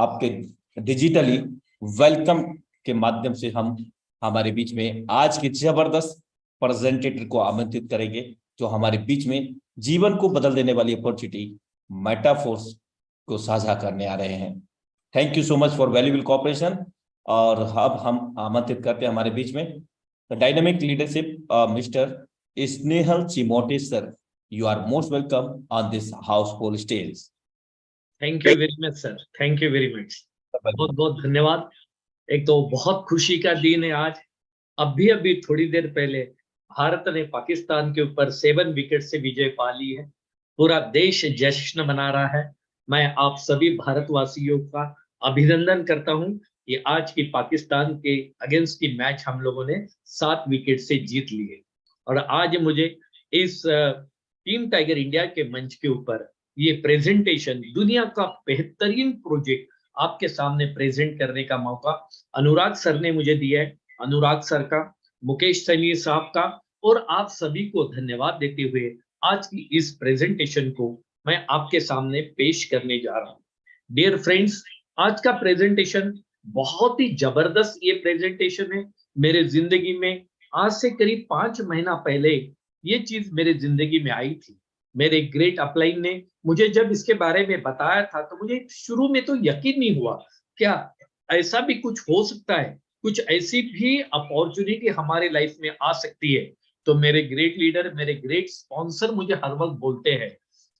आपके digitally welcome के माध्यम से हम हमारे बीच में आज के जबरदस्त प्रेजेंटेटर को आमंत्रित करेंगे, जो हमारे बीच में जीवन को बदल देने वाली अपॉर्चुनिटी मेटाफोर्स को साझा करने आ रहे हैं। Thank you so much for valuable cooperation. और अब हम आमंत्रित करते हैं हमारे बीच में the dynamic leadership mister Snehal Chimote sir. You are most welcome on this houseful stage. Thank you very much sir, thank you very much, बहुत बहुत धन्यवाद। एक तो बहुत खुशी का दिन है आज। अभी थोड़ी देर पहले भारत ने पाकिस्तान के ऊपर 7 विकेट से विजय पा ली है। पूरा देश जश्न मना रहा है। मैं आप सभी भारतवासियों का अभिनंदन करता हूं कि आज की पाकिस्तान के अगेंस्ट की मैच हम लोगों ने 7 विकेट से जीत ली है। और आज मुझे इस टीम टाइगर इंडिया के मंच के ऊपर ये प्रेजेंटेशन, दुनिया का बेहतरीन प्रोजेक्ट आपके सामने प्रेजेंट करने का मौका अनुराग सर ने मुझे दिया है। अनुराग सर का, मुकेश सैनी साहब का और आप सभी को धन्यवाद देते हुए आज की इस प्रेजेंटेशन को मैं आपके सामने पेश करने जा रहा हूँ। डियर फ्रेंड्स, आज का प्रेजेंटेशन बहुत ही जबरदस्त ये प्रेजेंटेशन है। मेरे जिंदगी में आज से करीब 5 महीना पहले ये चीज मेरे जिंदगी में आई थी। मेरे ग्रेट अपलाइन ने मुझे जब इसके बारे में बताया था तो मुझे शुरू में तो यकीन नहीं हुआ, क्या ऐसा भी कुछ हो सकता है, कुछ ऐसी भी अपॉर्चुनिटी हमारे लाइफ में आ सकती है। तो मेरे ग्रेट लीडर, मेरे ग्रेट स्पॉन्सर मुझे हर वक्त बोलते हैं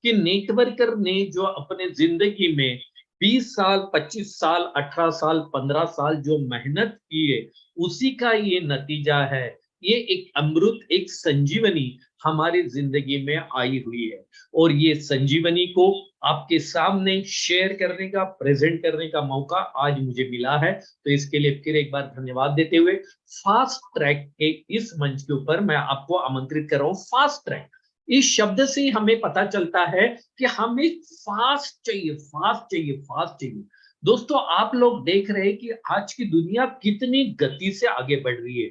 कि नेटवर्कर ने जो अपने जिंदगी में 20 साल, 25 साल, 18 साल, 15 साल जो मेहनत की है, उसी का ये नतीजा है। ये एक अमृत, एक संजीवनी हमारी जिंदगी में आई हुई है और ये संजीवनी को आपके सामने शेयर करने का, प्रेजेंट करने का मौका आज मुझे मिला है। तो इसके लिए फिर एक बार धन्यवाद देते हुए फास्ट ट्रैक के इस मंच के ऊपर मैं आपको आमंत्रित कर रहा हूं। फास्ट ट्रैक, इस शब्द से हमें पता चलता है कि हमें फास्ट चाहिए, फास्ट चाहिए, फास्ट चाहिए। दोस्तों, आप लोग देख रहे हैं कि आज की दुनिया कितनी गति से आगे बढ़ रही है।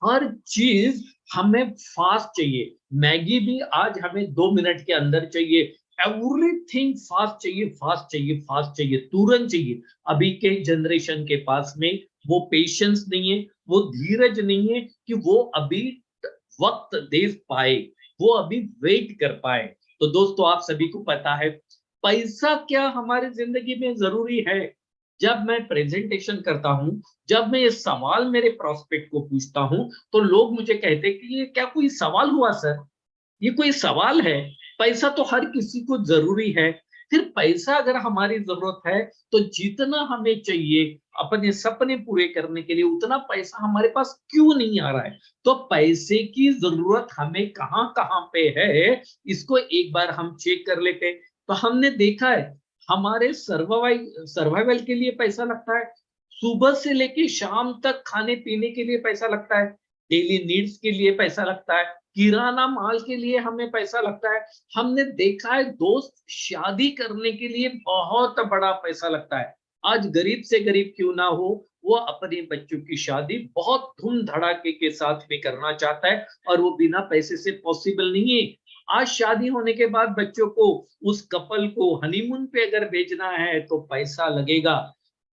हर चीज हमें फास्ट चाहिए। मैगी भी आज हमें 2 मिनट के अंदर चाहिए। एवरीथिंग फास्ट चाहिए, फास्ट चाहिए, फास्ट चाहिए, तुरंत चाहिए। अभी के जनरेशन के पास में वो पेशेंस नहीं है, वो धीरज नहीं है कि वो अभी वक्त दे पाए, वो अभी वेट कर पाए। तो दोस्तों, आप सभी को पता है पैसा क्या हमारे जिंदगी में जरूरी है। जब मैं प्रेजेंटेशन करता हूं, जब मैं ये सवाल मेरे प्रोस्पेक्ट को पूछता हूं, तो लोग मुझे कहते हैं कि ये क्या कोई सवाल हुआ सर, ये कोई सवाल है? पैसा तो हर किसी को जरूरी है। फिर पैसा अगर हमारी जरूरत है तो जितना हमें चाहिए अपने सपने पूरे करने के लिए, उतना पैसा हमारे पास क्यों नहीं आ रहा है? तो पैसे की जरूरत हमें कहां कहां पे है, इसको एक बार हम चेक कर लेते हैं। तो हमने देखा है हमारे सर्वाइवल के लिए पैसा लगता है, सुबह से लेके शाम तक खाने पीने के लिए पैसा लगता है, डेली नीड्स के लिए पैसा लगता है, किराना माल के लिए हमें पैसा लगता है। हमने देखा है दोस्त, शादी करने के लिए बहुत बड़ा पैसा लगता है। आज गरीब से गरीब क्यों ना हो, वो अपने बच्चों की शादी बहुत धूम धड़ाके के साथ में करना चाहता है और वो बिना पैसे से पॉसिबल नहीं है। आज शादी होने के बाद बच्चों को, उस कपल को हनीमून पे अगर भेजना है तो पैसा लगेगा,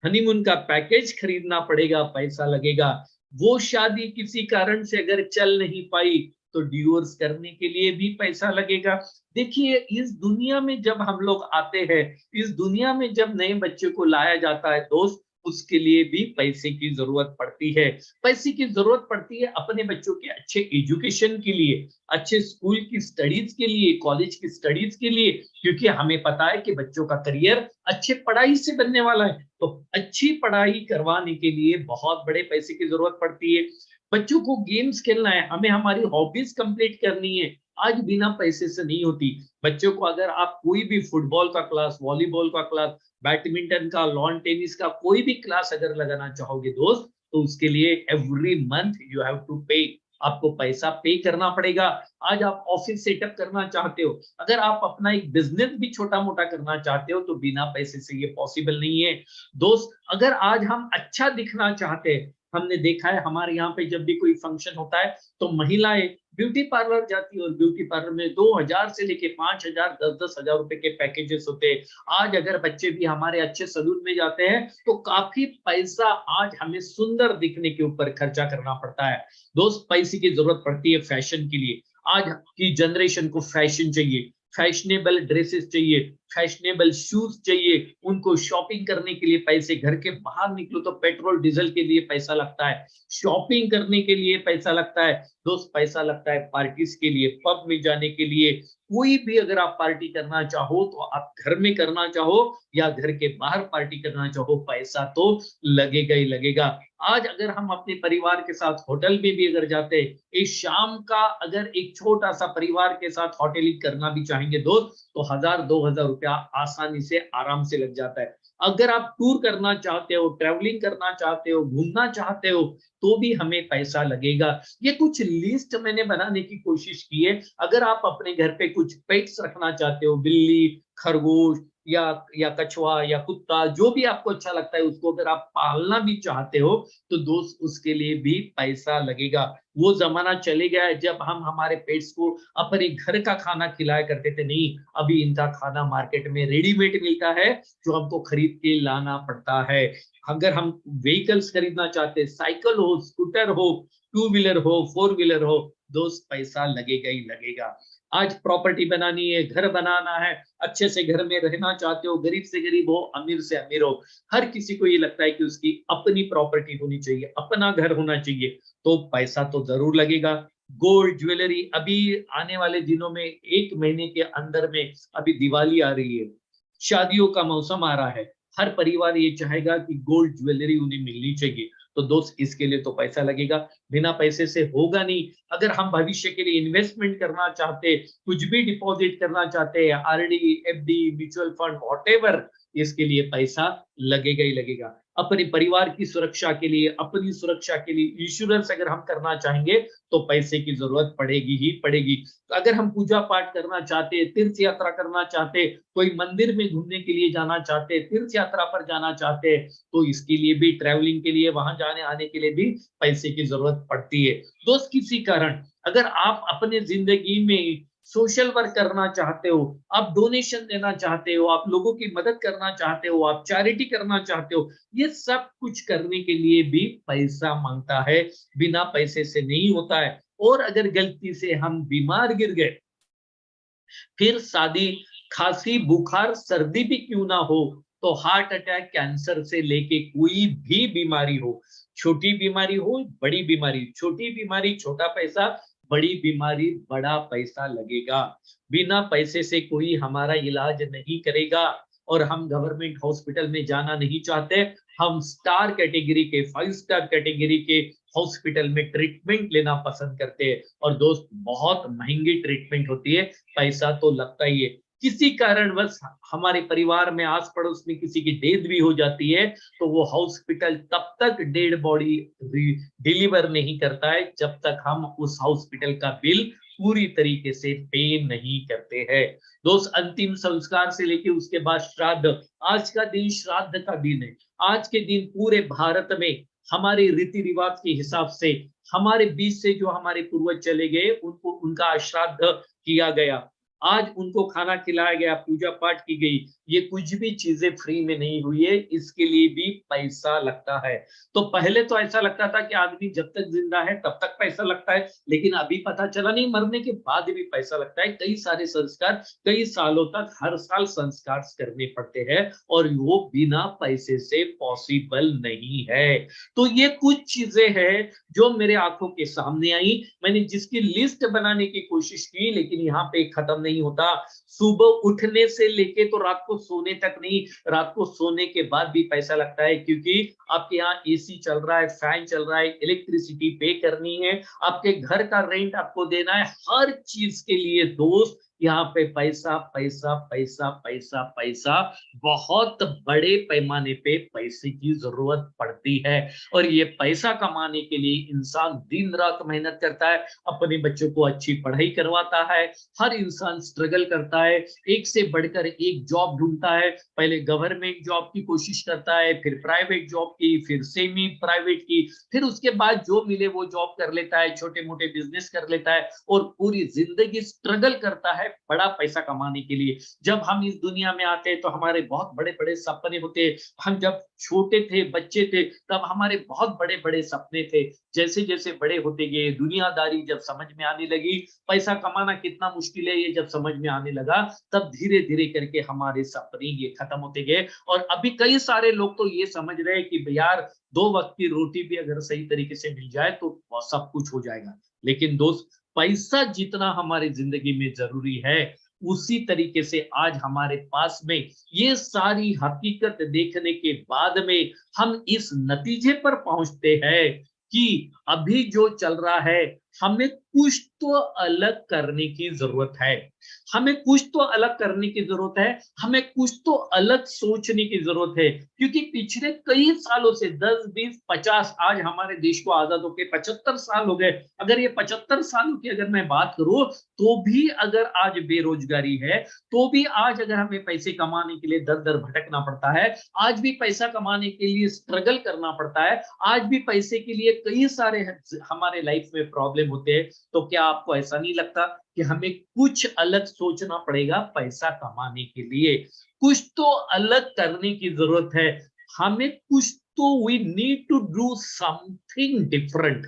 हनीमून का पैकेज खरीदना पड़ेगा, पैसा लगेगा। वो शादी किसी कारण से अगर चल नहीं पाई तो डिवोर्स करने के लिए भी पैसा लगेगा। देखिए, इस दुनिया में जब हम लोग आते हैं, इस दुनिया में जब नए बच्चे को लाया जाता है दोस्त, उसके लिए भी पैसे की जरूरत पड़ती है। पैसे की जरूरत पड़ती है अपने बच्चों के अच्छे एजुकेशन के लिए, अच्छे स्कूल की स्टडीज के लिए, कॉलेज की स्टडीज के लिए, क्योंकि हमें पता है कि बच्चों का करियर अच्छे पढ़ाई से बनने वाला है। तो अच्छी पढ़ाई करवाने के लिए बहुत बड़े पैसे की जरूरत पड़ती है। बच्चों को गेम्स खेलना है, हमें हमारी हॉबीज कंप्लीट करनी है, आज बिना पैसे से नहीं होती। बच्चों को अगर आप कोई भी फुटबॉल का क्लास, वॉलीबॉल का क्लास, बैडमिंटन का, लॉन टेनिस का कोई भी क्लास अगर लगाना चाहोगे दोस्त, तो उसके लिए every month you have to pay, आपको पैसा पे करना पड़ेगा। आज आप ऑफिस सेटअप करना चाहते हो, अगर आप अपना एक बिजनेस भी छोटा मोटा करना चाहते हो, तो बिना पैसे से ये पॉसिबल नहीं है। दोस्त, अगर आज हम अच्छा दिखना चाहते हैं, हमने देखा है हमारे यहाँ पे जब भी कोई फंक्शन होता है तो महिलाएं ब्यूटी पार्लर जाती है और ब्यूटी पार्लर में 2000 से लेके 5000 10-10 हजार रुपए के पैकेजेस होते हैं। आज अगर बच्चे भी हमारे अच्छे सलून में जाते हैं तो काफी पैसा आज हमें सुंदर दिखने के ऊपर खर्चा करना पड़ता है। दोस्त, पैसे की जरूरत पड़ती है फैशन के लिए। आज की जनरेशन को फैशन चाहिए, फैशनेबल ड्रेसेस चाहिए, फैशनेबल शूज चाहिए, उनको शॉपिंग करने के लिए पैसे, घर के बाहर निकलो तो पेट्रोल डीजल के लिए पैसा लगता है, शॉपिंग करने के लिए पैसा लगता है, दोस्त पैसा लगता है पार्टीज के लिए, पब में जाने के लिए। कोई भी अगर आप पार्टी करना चाहो तो आप घर में करना चाहो या घर के बाहर पार्टी करना चाहो, पैसा तो लगेगा ही लगेगा। आज अगर हम अपने परिवार के साथ होटल में भी अगर जाते हैं, एक शाम का अगर एक छोटा सा परिवार के साथ होटलिंग करना भी चाहेंगे दोस्त तो 1000-2000 रुपया आसानी से आराम से लग जाता है। अगर आप टूर करना चाहते हो, ट्रैवलिंग करना चाहते हो, घूमना चाहते हो तो भी हमें पैसा लगेगा। ये कुछ लिस्ट मैंने बनाने की कोशिश की है। अगर आप अपने घर पे कुछ पेट्स रखना चाहते हो, बिल्ली, खरगोश या कछुआ या कुत्ता, जो भी आपको अच्छा लगता है उसको अगर आप पालना भी चाहते हो तो दोस्त उसके लिए भी पैसा लगेगा। वो जमाना चले गया है जब हम हमारे पेट्स को अपने घर का खाना खिलाया करते थे। नहीं, अभी इनका खाना मार्केट में रेडीमेड मिलता है जो हमको खरीद के लाना पड़ता है। अगर हम व्हीकल्स खरीदना चाहते हैं, साइकिल हो, स्कूटर हो, टू व्हीलर हो, फोर व्हीलर हो, दोस्त पैसा लगेगा ही लगेगा। आज प्रॉपर्टी बनानी है, घर बनाना है, अच्छे से घर में रहना चाहते हो, गरीब से गरीब हो, अमीर से अमीर हो, हर किसी को ये लगता है कि उसकी अपनी प्रॉपर्टी होनी चाहिए, अपना घर होना चाहिए, तो पैसा तो जरूर लगेगा। गोल्ड ज्वेलरी, अभी आने वाले दिनों में 1 महीने के अंदर में अभी दिवाली आ रही है, शादियों का मौसम आ रहा है, हर परिवार ये चाहेगा कि गोल्ड ज्वेलरी उन्हें मिलनी चाहिए। तो दोस्त इसके लिए तो पैसा लगेगा, बिना पैसे से होगा नहीं। अगर हम भविष्य के लिए इन्वेस्टमेंट करना चाहते, कुछ भी डिपॉजिट करना चाहते हैं, RD, FD, mutual fund, whatever, इसके लिए पैसा लगेगा ही लगेगा। अपने परिवार की सुरक्षा के लिए, अपनी सुरक्षा के लिए इंश्योरेंस अगर हम करना चाहेंगे तो पैसे की जरूरत पड़ेगी ही पड़ेगी। तो अगर हम पूजा पाठ करना चाहते हैं, तीर्थ यात्रा करना चाहते हैं, कोई मंदिर में घूमने के लिए जाना चाहते हैं, तीर्थ यात्रा पर जाना चाहते हैं, तो इसके लिए भी, ट्रैवलिंग के लिए, वहां जाने आने के लिए भी पैसे की जरूरत पड़ती है। दोस्त, किसी कारण अगर आप अपने जिंदगी में सोशल वर्क करना चाहते हो, आप डोनेशन देना चाहते हो, आप लोगों की मदद करना चाहते हो, आप चैरिटी करना चाहते हो, ये सब कुछ करने के लिए भी पैसा मांगता है, बिना पैसे से नहीं होता है। और अगर गलती से हम बीमार गिर गए, फिर शादी, खांसी, बुखार, सर्दी भी क्यों ना हो, तो हार्ट अटैक, कैंसर से लेके कोई भी बीमारी हो, छोटी बीमारी हो, बड़ी बीमारी, छोटी बीमारी छोटा पैसा, बड़ी बीमारी बड़ा पैसा लगेगा। बिना पैसे से कोई हमारा इलाज नहीं करेगा। और हम गवर्नमेंट हॉस्पिटल में जाना नहीं चाहते, हम स्टार कैटेगरी के, 5 स्टार कैटेगरी के हॉस्पिटल में ट्रीटमेंट लेना पसंद करते हैं। और दोस्त, बहुत महंगी ट्रीटमेंट होती है, पैसा तो लगता ही है। किसी कारणवश हमारे परिवार में, आस पड़ोस में किसी की डेथ भी हो जाती है तो वो हॉस्पिटल तब तक डेड बॉडी डिलीवर नहीं करता है जब तक हम उस हॉस्पिटल का बिल पूरी तरीके से पे नहीं करते हैं। दोस्त, अंतिम संस्कार से लेके उसके बाद श्राद्ध, आज का दिन श्राद्ध का दिन है। आज के दिन पूरे भारत में हमारे रीति रिवाज के हिसाब से, हमारे बीच से जो हमारे पूर्वज चले गए उनको, उनका श्राद्ध किया गया, आज उनको खाना खिलाया गया, पूजा पाठ की गई। ये कुछ भी चीजें फ्री में नहीं हुई है, इसके लिए भी पैसा लगता है। तो पहले तो ऐसा लगता था कि आदमी जब तक जिंदा है तब तक पैसा लगता है, लेकिन अभी पता चला नहीं, मरने के बाद भी पैसा लगता है। कई सारे संस्कार, कई सालों तक हर साल संस्कार करने पड़ते हैं और वो बिना पैसे से पॉसिबल नहीं है। तो ये कुछ चीजें हैं जो मेरे आंखों के सामने आई, मैंने जिसकी लिस्ट बनाने की कोशिश की, लेकिन यहाँ पे खत्म नहीं होता। सुबह उठने से लेके तो रात को सोने तक नहीं, रात को सोने के बाद भी पैसा लगता है, क्योंकि आपके यहाँ एसी चल रहा है, फैन चल रहा है, इलेक्ट्रिसिटी पे करनी है, आपके घर का रेंट आपको देना है, हर चीज के लिए दोस्त यहाँ पे पैसा पैसा पैसा पैसा पैसा, बहुत बड़े पैमाने पे पैसे की जरूरत पड़ती है। और ये पैसा कमाने के लिए इंसान दिन रात मेहनत करता है, अपने बच्चों को अच्छी पढ़ाई करवाता है, हर इंसान स्ट्रगल करता है, एक से बढ़कर एक जॉब ढूंढता है, पहले गवर्नमेंट जॉब की कोशिश करता है, फिर प्राइवेट जॉब की, फिर सेमी प्राइवेट की, फिर उसके बाद जो मिले वो जॉब कर लेता है, छोटे मोटे बिजनेस कर लेता है और पूरी जिंदगी स्ट्रगल करता है बड़ा पैसा कमाने के लिए। जब हम इस दुनिया में आते हैं तो हमारे बहुत बड़े बड़े सपने होते हैं। हम जब छोटे थे, बच्चे थे, तब हमारे बहुत बड़े बड़े सपने थे। जैसे जैसे बड़े होते गए, दुनियादारी जब समझ में आने लगी, पैसा कमाना कितना मुश्किल है ये जब समझ में आने लगा, तब धीरे धीरे करके हमारे सपने ये खत्म होते गए। और अभी कई सारे लोग तो ये समझ रहे हैं कि यार 2 वक्त की रोटी भी अगर सही तरीके से मिल जाए तो सब कुछ हो जाएगा। लेकिन दोस्त, पैसा जितना हमारी जिंदगी में जरूरी है, उसी तरीके से आज हमारे पास में ये सारी हकीकत देखने के बाद में हम इस नतीजे पर पहुंचते हैं कि अभी जो चल रहा है, हमें कुछ तो अलग करने की जरूरत है। हमें कुछ तो अलग करने की जरूरत है, हमें कुछ तो अलग सोचने की जरूरत है। क्योंकि पिछले कई सालों से 10, 20, 50, आज हमारे देश को आजाद होके 75 साल हो गए। अगर ये 75 सालों की अगर मैं बात करूं, तो भी अगर आज बेरोजगारी है, तो भी आज अगर हमें पैसे कमाने के लिए दर दर भटकना पड़ता है, आज भी पैसा कमाने के लिए स्ट्रगल करना पड़ता है, आज भी पैसे के लिए कई सारे हमारे लाइफ में प्रॉब्लम होते हैं, तो क्या आपको ऐसा नहीं लगता कि हमें कुछ अलग सोचना पड़ेगा पैसा कमाने के लिए? कुछ तो अलग करने की जरूरत है। हमें कुछ तो we need to do something different.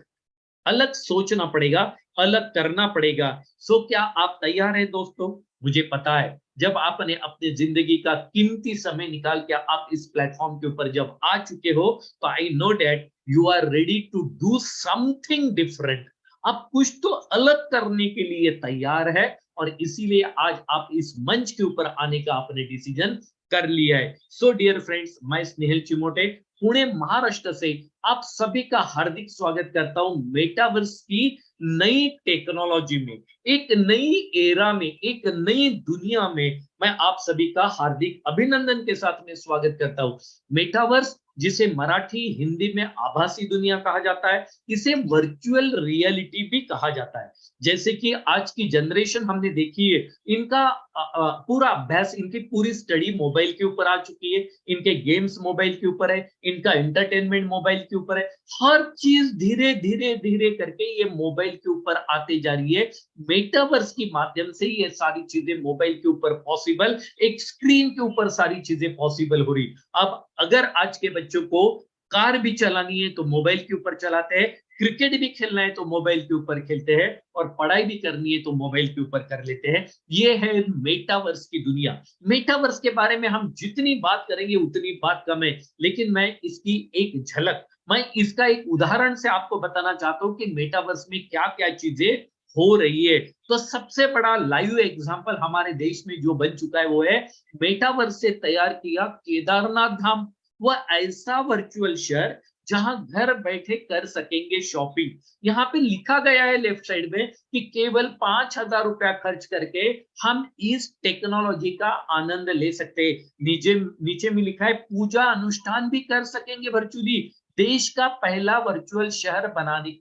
अलग सोचना पड़ेगा, अलग करना पड़ेगा। सो क्या आप तैयार हैं दोस्तों? मुझे पता है जब आपने अपने जिंदगी का कीमती समय निकाल के आप इस प्लेटफॉर्म के ऊपर जब आ चुके हो, तो I know that you are ready to do something different. आप कुछ तो अलग करने के लिए तैयार है, और इसीलिए आज आप इस मंच के ऊपर आने का आपने डिसीजन कर लिया है। सो डियर फ्रेंड्स, मैं स्नेहल चिमोटे पुणे महाराष्ट्र से आप सभी का हार्दिक स्वागत करता हूं मेटावर्स की नई टेक्नोलॉजी में, एक नई एरा में, एक नई दुनिया में। मैं आप सभी का हार्दिक अभिनंदन के साथ में स्वागत करता हूं। मेटावर्स, जिसे मराठी हिंदी में आभासी दुनिया कहा जाता है, इसे वर्चुअल रियलिटी भी कहा जाता है। जैसे कि आज की जनरेशन हमने देखी है, इनका पूरा अभ्यास, इनकी पूरी स्टडी मोबाइल के ऊपर आ चुकी है, इनके गेम्स मोबाइल के ऊपर है, इनका एंटरटेनमेंट मोबाइल के ऊपर है। हर चीज धीरे धीरे धीरे करके ये मोबाइल के ऊपर आते जा रही है। मेटावर्स के माध्यम से ये सारी चीजें मोबाइल के ऊपर पॉसिबल, एक स्क्रीन के ऊपर सारी चीजें पॉसिबल हो रही। अब अगर आज के बच्चों को कार भी चलानी है तो मोबाइल के ऊपर चलाते हैं, क्रिकेट भी खेलना है तो मोबाइल के ऊपर खेलते हैं, और पढ़ाई भी करनी है तो मोबाइल के ऊपर कर लेते हैं। ये है मेटावर्स की दुनिया। मेटावर्स के बारे में हम जितनी बात करेंगे उतनी बात कम है, लेकिन मैं इसकी एक झलक, मैं इसका एक उदाहरण से आपको बताना चाहता हूं कि मेटावर्स में क्या क्या चीजें हो रही है। तो सबसे बड़ा लाइव एग्जांपल हमारे देश में जो बन चुका है वो है मेटावर्स से तैयार किया केदारनाथ धाम। वह ऐसा वर्चुअल शहर जहां घर बैठे कर सकेंगे शॉपिंग। यहाँ पे लिखा गया है लेफ्ट साइड में कि केवल 5,000 रुपया खर्च करके हम इस टेक्नोलॉजी का आनंद ले सकते हैं। नीचे नीचे में लिखा है पूजा अनुष्ठान भी कर सकेंगे वर्चुअली। देश का पहला वर्चुअल शहर बनाने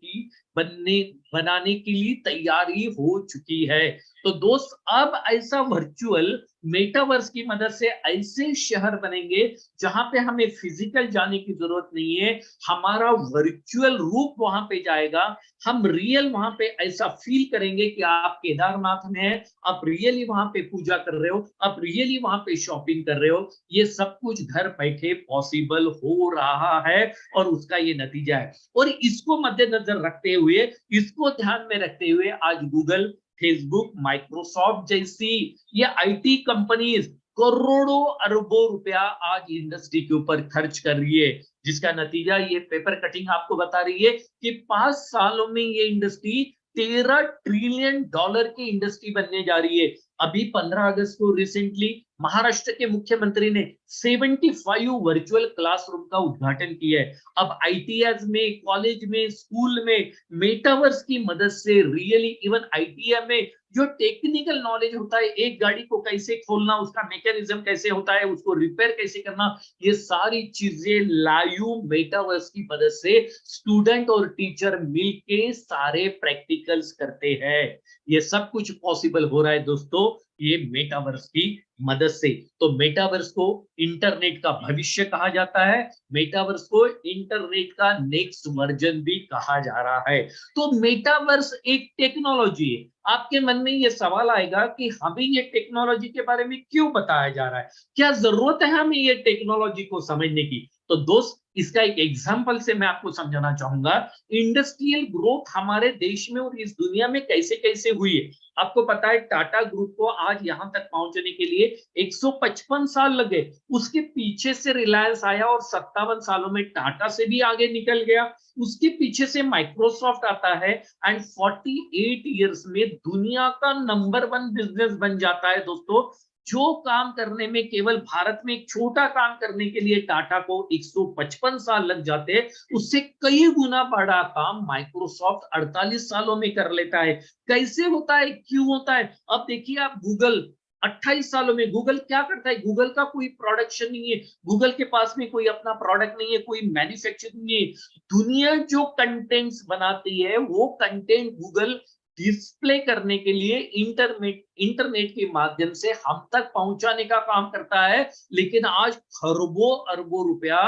के लिए तैयारी हो चुकी है। तो दोस्त, अब ऐसा वर्चुअल मेटावर्स की मदद से ऐसे शहर बनेंगे जहां पे हमें फिजिकल जाने की जरूरत नहीं है, हमारा वर्चुअल रूप वहां पे जाएगा। हम रियल वहां पे ऐसा फील करेंगे कि आप केदारनाथ में हैं, आप रियली वहां पे पूजा कर रहे हो, आप रियली वहां पे शॉपिंग कर रहे हो। ये सब कुछ घर बैठे पॉसिबल हो रहा है, और उसका ये नतीजा है। और इसको मद्देनजर रखते हुए, इसको ध्यान में रखते हुए आज गूगल, फेसबुक, माइक्रोसॉफ्ट जैसी ये आईटी कंपनीज करोड़ों अरबों रुपया आज इंडस्ट्री के ऊपर खर्च कर रही है, जिसका नतीजा ये पेपर कटिंग आपको बता रही है कि 5 सालों में ये इंडस्ट्री $13 ट्रिलियन की इंडस्ट्री बनने जा रही है। अभी 15 अगस्त को रिसेंटली महाराष्ट्र के मुख्यमंत्री ने 75 वर्चुअल क्लासरूम का उद्घाटन किया है। अब आईटीआई में, कॉलेज में, स्कूल में मेटावर्स की मदद से रियली, इवन आईटीआई में जो टेक्निकल नॉलेज होता है, एक गाड़ी को कैसे खोलना, उसका मैकेनिज्म कैसे होता है, उसको रिपेयर कैसे करना, ये सारी चीजें लाइव मेटावर्स की मदद से स्टूडेंट और टीचर मिलके सारे प्रैक्टिकल्स करते हैं। ये सब कुछ पॉसिबल हो रहा है दोस्तों ये मेटावर्स की मदद से। तो मेटावर्स को इंटरनेट का भविष्य कहा जाता है, मेटावर्स को इंटरनेट का नेक्स्ट वर्जन भी कहा जा रहा है। तो मेटावर्स एक टेक्नोलॉजी है। आपके मन में ये सवाल आएगा कि हमें ये टेक्नोलॉजी के बारे में क्यों बताया जा रहा है, क्या जरूरत है हमें ये टेक्नोलॉजी को समझने की। तो दोस्त इसका एक एग्जांपल से मैं आपको समझाना चाहूंगा इंडस्ट्रियल ग्रोथ हमारे देश में और इस दुनिया में कैसे कैसे हुई है। आपको पता है टाटा ग्रुप को आज यहां तक पहुंचने के लिए 155 साल लगे। उसके पीछे से रिलायंस आया और 57 सालों में टाटा से भी आगे निकल गया। उसके पीछे से माइक्रोसॉफ्ट आता है एंड 48 इयर्स में दुनिया का नंबर 1 बिजनेस बन जाता है। दोस्तों जो काम करने में केवल भारत में एक छोटा काम करने के लिए टाटा को 155 साल लग जाते हैं, उससे कई गुना बड़ा काम माइक्रोसॉफ्ट 48 सालों में कर लेता है। कैसे होता है, क्यों होता है? अब देखिए आप गूगल 28 सालों में, गूगल क्या करता है, गूगल का कोई प्रोडक्शन नहीं है, गूगल के पास में कोई अपना प्रोडक्ट नहीं है, कोई मैन्युफैक्चरिंग नहीं है। दुनिया जो कंटेंट्स बनाती है वो कंटेंट गूगल डिस्प्ले करने के लिए इंटरनेट के माध्यम से हम तक पहुंचाने का काम करता है। लेकिन आज खरबों अरबों रुपया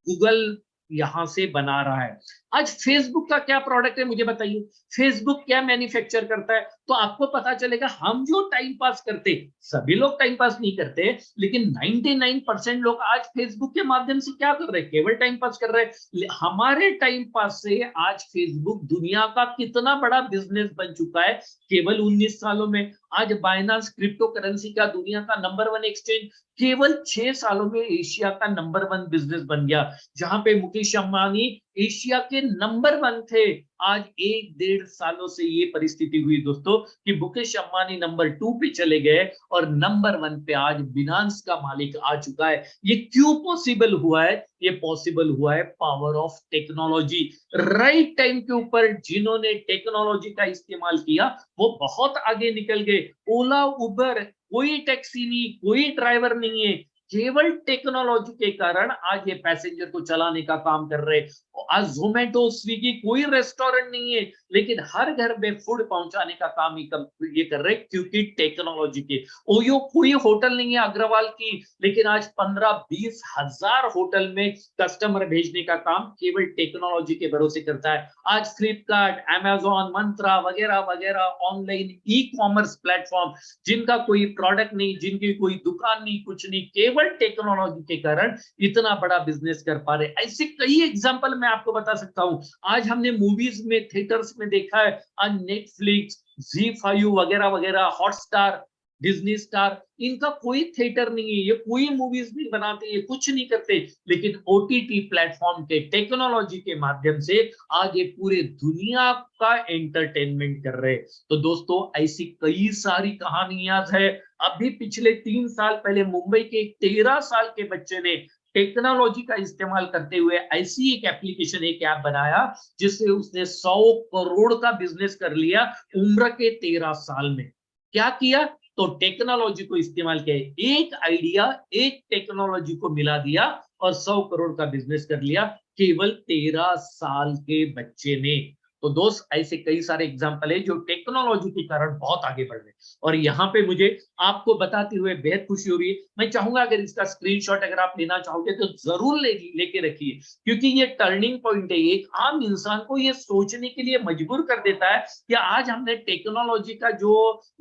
गूगल यहां से बना रहा है। आज फेसबुक का क्या प्रोडक्ट है मुझे बताइए, फेसबुक क्या मैन्युफैक्चर करता है? तो आपको पता चलेगा हम जो टाइम पास करते, सभी लोग टाइम पास नहीं करते, लेकिन 99% लोग आज फेसबुक के माध्यम से क्या कर रहे हैं, केवल टाइम पास कर रहे हैं। हमारे टाइम पास से आज फेसबुक दुनिया का कितना बड़ा बिजनेस बन चुका है केवल 19 सालों में। आज बाइनांस क्रिप्टो करेंसी का दुनिया का नंबर 1 एक्सचेंज केवल 6 सालों में एशिया का नंबर 1 बिजनेस बन गया। जहां पे मुकेश अंबानी एशिया के नंबर 1 थे, आज 1-1.5 सालों से ये परिस्थिति हुई दोस्तों कि मुकेश अंबानी नंबर 2 पे चले गए और नंबर 1 पे आज बिनांस का मालिक आ चुका है। ये क्यों पॉसिबल हुआ है? ये पॉसिबल हुआ है power of technology. Right time के ऊपर जिन्होंने टेक्नोलॉजी का इस्तेमाल किया वो बहुत आगे निकल गए। ओला, उबर, कोई टैक्सी नहीं, कोई ड्राइवर नहीं है, केवल टेक्नोलॉजी के कारण आज ये पैसेंजर को चलाने का काम कर रहे हैं। आज जोमेटो, स्विगी, कोई रेस्टोरेंट नहीं है, लेकिन हर घर में फूड पहुंचाने का काम ये कर रहे हैं क्योंकि टेक्नोलॉजी के। ओयो, कोई होटल नहीं है अग्रवाल की, लेकिन आज 15-20 हजार होटल में कस्टमर भेजने का काम केवल टेक्नोलॉजी के भरोसे करता है। आज फ्लिपकार्ट, अमेजॉन, मंत्रा वगैरह वगैरह ऑनलाइन ई कॉमर्स प्लेटफॉर्म, जिनका कोई प्रोडक्ट नहीं, जिनकी कोई दुकान नहीं, कुछ नहीं, केवल टेक्नोलॉजी के कारण इतना बड़ा बिजनेस कर पा रहे। ऐसे कई एग्जांपल मैं आपको बता सकता हूं। आज हमने मूवीज में, थिएटर्स में देखा है, आज नेटफ्लिक्स, ZEE5 वगैरह वगैरह, हॉटस्टार, डिज्नी स्टार, इनका कोई थिएटर नहीं है, ये कोई मूवीज नहीं बनाते, ये कुछ नहीं करते, लेकिन OTT प्लेटफॉर्म के टेक्नोलॉजी के माध्यम से आज ये पूरे दुनिया का एंटरटेनमेंट कर रहे हैं। तो दोस्तों ऐसी कई सारी कहानियां है। अभी पिछले 3 साल पहले मुंबई के 13 साल के बच्चे ने टेक्नोलॉजी का इस्तेमाल करते हुए ऐसी एक एप्लीकेशन, एक ऐप बनाया जिससे उसने 100 करोड़ का बिजनेस कर लिया उम्र के 13 साल में। क्या किया? तो टेक्नोलॉजी को इस्तेमाल किया, एक आइडिया, एक टेक्नोलॉजी को मिला दिया और 100 करोड़ का बिजनेस कर लिया केवल 13 साल के बच्चे ने। तो दोस्त ऐसे कई सारे एग्जांपल है जो टेक्नोलॉजी के कारण बहुत आगे बढ़ रहे। और यहाँ पे मुझे आपको बताते हुए बेहद खुशी हो रही है। मैं चाहूंगा अगर इसका स्क्रीनशॉट अगर आप लेना चाहोगे तो जरूर लेके रखिए, क्योंकि ये टर्निंग पॉइंट है। एक आम इंसान को ये सोचने के लिए मजबूर कर देता है कि आज हमने टेक्नोलॉजी का जो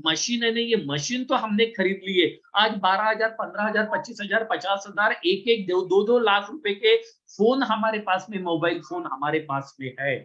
मशीन है ना, ये मशीन तो हमने खरीद ली है। आज 12,000, 15,000, 25,000, 50,000, एक 2 लाख रुपए के फोन हमारे पास में, मोबाइल फोन हमारे पास में है।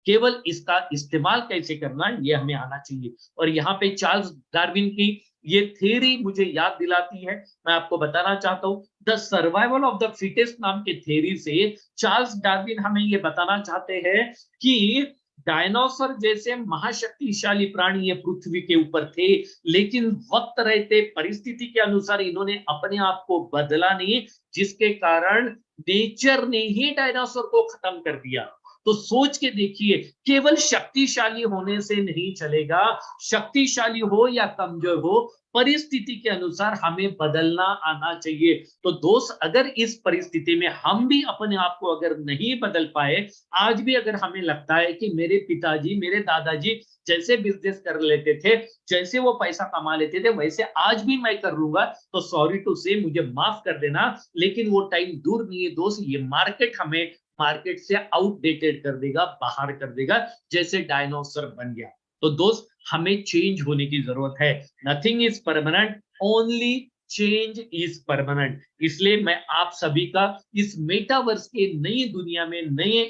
केवल इसका इस्तेमाल कैसे करना ये हमें आना चाहिए। और यहाँ पे चार्ल्स डार्विन की ये थ्योरी मुझे याद दिलाती है। मैं आपको बताना चाहता हूँ, the survival of the fittest नाम के थ्योरी से चार्ल्स डार्विन हमें ये बताना चाहते हैं कि डायनासोर जैसे महाशक्तिशाली प्राणी ये पृथ्वी के ऊपर थे, लेकिन वक्त रहते परिस्थिति के अनुसार इन्होंने अपने आप को बदला नहीं, जिसके कारण नेचर ने ही डायनासोर को खत्म कर दिया। तो सोच के देखिए, केवल शक्तिशाली होने से नहीं चलेगा, शक्तिशाली हो या कमजोर हो, परिस्थिति के अनुसार हमें बदलना आना चाहिए। तो दोस्त, अगर इस परिस्थिति में हम भी अपने आप को अगर नहीं बदल पाए, आज भी अगर हमें लगता है कि मेरे पिताजी, मेरे दादाजी जैसे बिजनेस कर लेते थे, जैसे वो पैसा कमा लेते थे, वैसे आज भी मैं कर लूंगा, तो सॉरी टू से, मुझे माफ कर देना, लेकिन वो टाइम दूर नहीं है दोस्त। ये मार्केट हमें मार्केट से आउटडेटेड कर देगा, बाहर कर देगा, जैसे डायनासोर बन गया। तो दोस्त, हमें चेंज होने की जरूरत है। Nothing is permanent, only change is permanent. इसलिए मैं आप सभी का इस मेटावर्स के नई दुनिया में, नए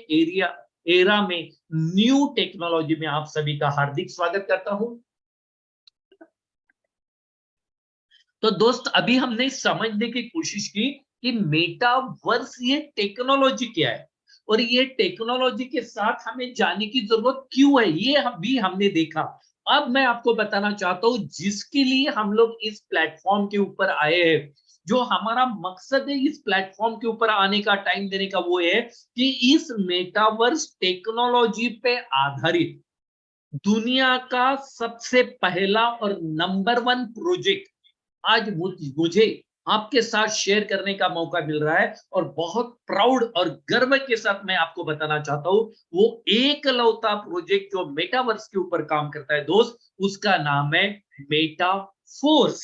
एरा में, न्यू टेक्नोलॉजी में आप सभी का हार्दिक स्वागत करता हूं। तो दोस्त, अभी हमने समझने की कोशिश की कि मेटावर्स ये टेक्नोलॉजी क्या है, और ये टेक्नोलॉजी के साथ हमें जाने की जरूरत क्यों है, ये भी हमने देखा। अब मैं आपको बताना चाहता हूं, जिसके लिए हम लोग इस प्लेटफॉर्म के ऊपर आए हैं, जो हमारा मकसद है इस प्लेटफॉर्म के ऊपर आने का, टाइम देने का, वो है कि इस मेटावर्स टेक्नोलॉजी पे आधारित दुनिया का सबसे पहला और नंबर 1 प्रोजेक्ट आज मुझे आपके साथ शेयर करने का मौका मिल रहा है, और बहुत प्राउड और गर्व के साथ मैं आपको बताना चाहता हूं, वो एकलौता प्रोजेक्ट जो मेटावर्स के ऊपर काम करता है दोस्त, उसका नाम है मेटा फोर्स।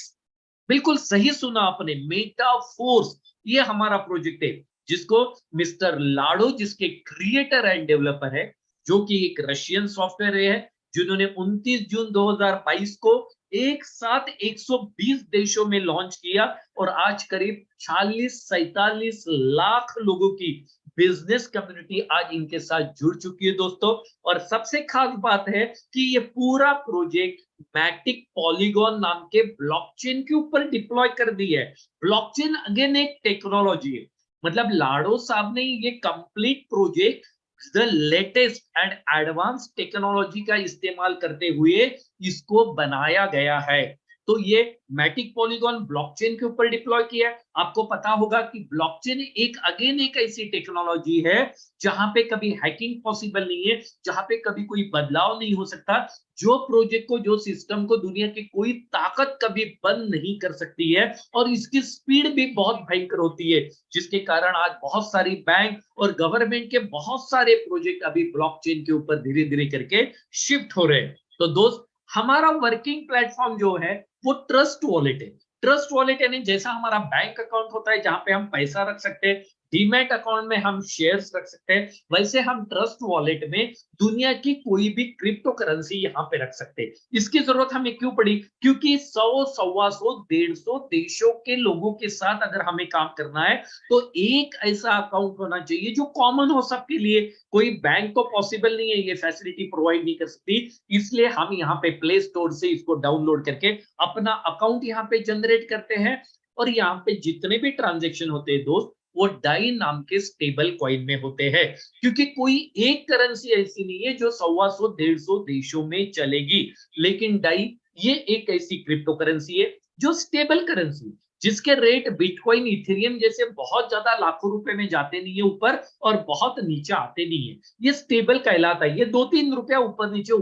बिल्कुल सही सुना आपने, मेटा फोर्स, ये हमारा प्रोजेक्ट है, जिसको मिस्टर लाडो, जिसके क्रिएटर एंड डेवलपर है, जो कि एक रशियन सॉफ्टवेयर है, जिन्होंने 29 जून 2022 को एक साथ 120 देशों में लॉन्च किया, और आज करीब 46-47 लाख लोगों की बिजनेस कम्युनिटी आज इनके साथ जुड़ चुकी है दोस्तों। और सबसे खास बात है कि ये पूरा प्रोजेक्ट मैटिक पॉलीगॉन नाम के ब्लॉकचेन के ऊपर डिप्लॉय कर दी है। ब्लॉकचेन अगेन एक टेक्नोलॉजी है, मतलब लाडो साहब ने ये complete project the latest and advance technology का इस्तेमाल करते हुए इसको बनाया गया है। तो ये मैटिक पॉलीगॉन ब्लॉकचेन के ऊपर डिप्लॉय किया है। आपको पता होगा कि ब्लॉकचेन एक ऐसी टेक्नोलॉजी है जहां पे कभी हैकिंग पॉसिबल नहीं है, जहां पे कभी कोई बदलाव नहीं हो सकता, जो प्रोजेक्ट को, जो सिस्टम को दुनिया की कोई ताकत कभी बंद नहीं कर सकती है, और इसकी स्पीड भी बहुत भयंकर होती है, जिसके कारण आज बहुत सारी बैंक और गवर्नमेंट के बहुत सारे प्रोजेक्ट अभी ब्लॉकचेन के ऊपर धीरे धीरे करके शिफ्ट हो रहे हैं। तो दोस्त, हमारा वर्किंग प्लेटफॉर्म जो है वो ट्रस्ट वॉलेट है। ट्रस्ट वॉलेट यानी जैसा हमारा बैंक अकाउंट होता है जहां पे हम पैसा रख सकते हैं, डीमैट अकाउंट में हम शेयर्स रख सकते हैं, वैसे हम ट्रस्ट वॉलेट में दुनिया की कोई भी क्रिप्टो करेंसी यहाँ पे रख सकते हैं। इसकी जरूरत हमें क्यों पड़ी? क्योंकि 100, 125, 150 देशों के लोगों के साथ अगर हमें काम करना है, तो एक ऐसा अकाउंट होना चाहिए जो कॉमन हो सबके लिए। कोई बैंक को पॉसिबल नहीं है ये फैसिलिटी प्रोवाइड नहीं कर सकती, इसलिए हम यहाँ पे प्ले स्टोर से इसको डाउनलोड करके अपना अकाउंट यहाँ पे जनरेट करते हैं, और यहाँ पे जितने भी ट्रांजेक्शन होते हैं दोस्त, वो डाई नाम के स्टेबल कॉइन में होते हैं। क्योंकि कोई एक करेंसी ऐसी नहीं है जो 125, 150 देशों में चलेगी, लेकिन डाई ये एक ऐसी क्रिप्टो करेंसी है जो स्टेबल करेंसी, जिसके रेट बिटकॉइन, इथेरियम जैसे बहुत ज्यादा लाखों रुपए में जाते नहीं है ऊपर, और बहुत नीचे आते नहीं है। ये स्टेबल कहलाता है, ये 2-3 रुपया ऊपर नीचे